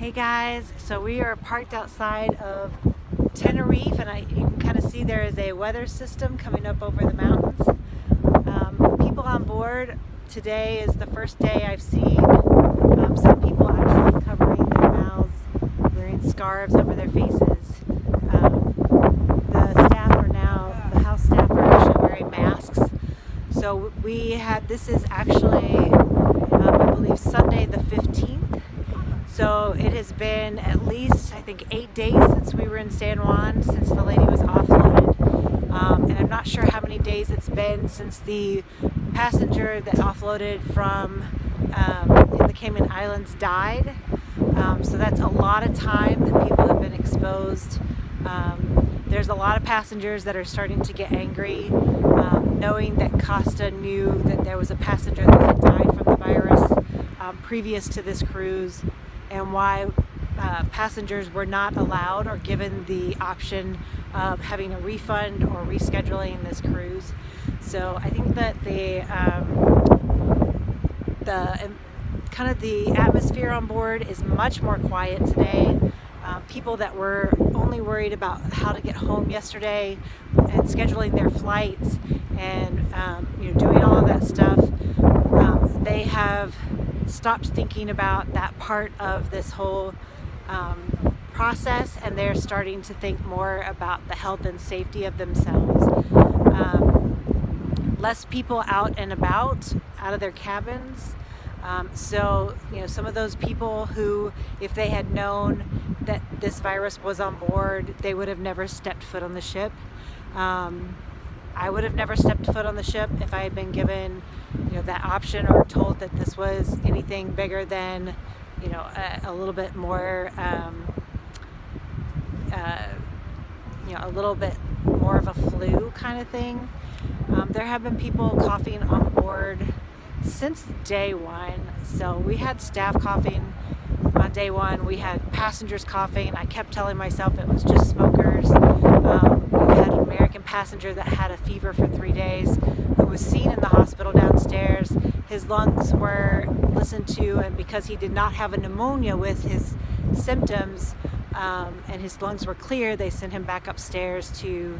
Hey guys, so we are parked outside of Tenerife, and you can kind of see there is a weather system coming up over the mountains. People on board. Today is the first day I've seen some people actually covering their mouths, wearing scarves over their faces. The house staff are actually wearing masks. So this is actually, I believe, Sunday the 15th. So it has been at least, I think, 8 days since we were in San Juan, since the lady was offloaded. And I'm not sure how many days it's been since the passenger that offloaded from in the Cayman Islands died. So that's a lot of time that people have been exposed. There's a lot of passengers that are starting to get angry, knowing that Costa knew that there was a passenger that had died from the virus previous to this cruise, and why passengers were not allowed or given the option of having a refund or rescheduling this cruise. So I think that the atmosphere on board is much more quiet today. People that were only worried about how to get home yesterday and scheduling their flights and doing all of that stuff, they have stopped thinking about that part of this whole process, and they're starting to think more about the health and safety of themselves. Less people out and about, out of their cabins. So some of those people who, if they had known that this virus was on board, they would have never stepped foot on the ship. I would have never stepped foot on the ship if I had been given that option, or told that this was anything bigger than a little bit more a little bit more of a flu kind of thing. There have been people coughing on board since day one. So we had staff coughing on day one. We had passengers coughing. I kept telling myself it was just smokers. We had an American passenger that had a fever for 3 days, who was seen in the hospital downstairs. His lungs were listened to, and because he did not have a pneumonia with his symptoms, and his lungs were clear, they sent him back upstairs to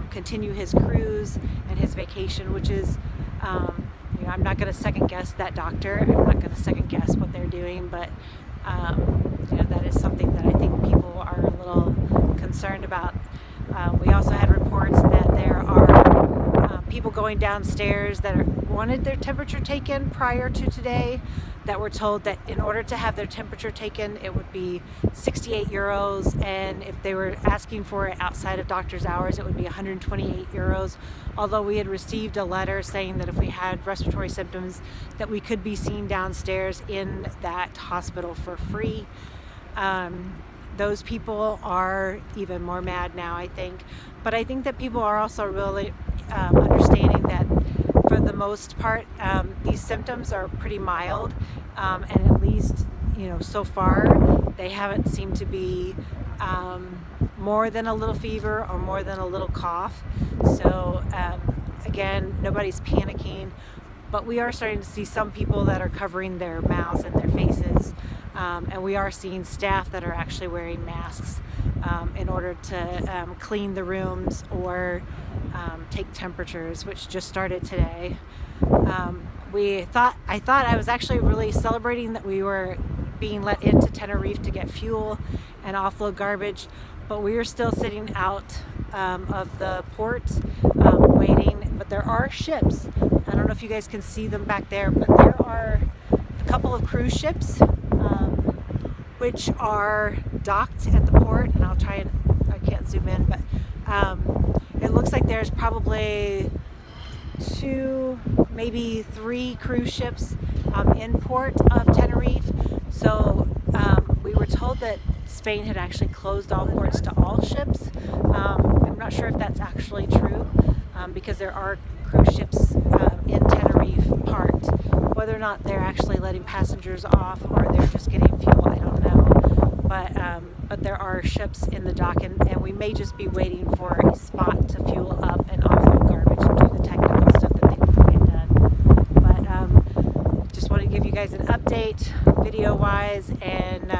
continue his cruise and his vacation, which is, I'm not going to second guess that doctor. I'm not going to second guess what they're doing, but that is something that I think people are a little concerned about. We also had reports that there are people going downstairs that wanted their temperature taken prior to today, that were told that in order to have their temperature taken, it would be 68 euros, and if they were asking for it outside of doctor's hours, it would be 128 euros. Although we had received a letter saying that if we had respiratory symptoms, that we could be seen downstairs in that hospital for free. Those people are even more mad now, I think. But I think that people are also really understanding that for the most part, these symptoms are pretty mild, and at least so far they haven't seemed to be more than a little fever or more than a little cough. So again, nobody's panicking, but we are starting to see some people that are covering their mouths and their faces, and we are seeing staff that are actually wearing masks in order to clean the rooms or take temperatures, which just started today. I thought I was actually really celebrating that we were being let into Tenerife to get fuel and offload garbage, but we were still sitting out of the port waiting. But there are ships. I don't know if you guys can see them back there, but there are a couple of cruise ships which are docked at the port, and I can't zoom in, but it looks like there's probably 2, maybe 3 cruise ships in port of Tenerife. So we were told that Spain had actually closed all ports to all ships. I'm not sure if that's actually true, because there are cruise ships in Tenerife parked. Whether or not they're actually letting passengers off or they're just getting fuel, I don't know. But there are ships in the dock, and we may just be waiting for a spot to fuel up and offload garbage and do the technical stuff that they need to get done. But just want to give you guys an update video-wise, and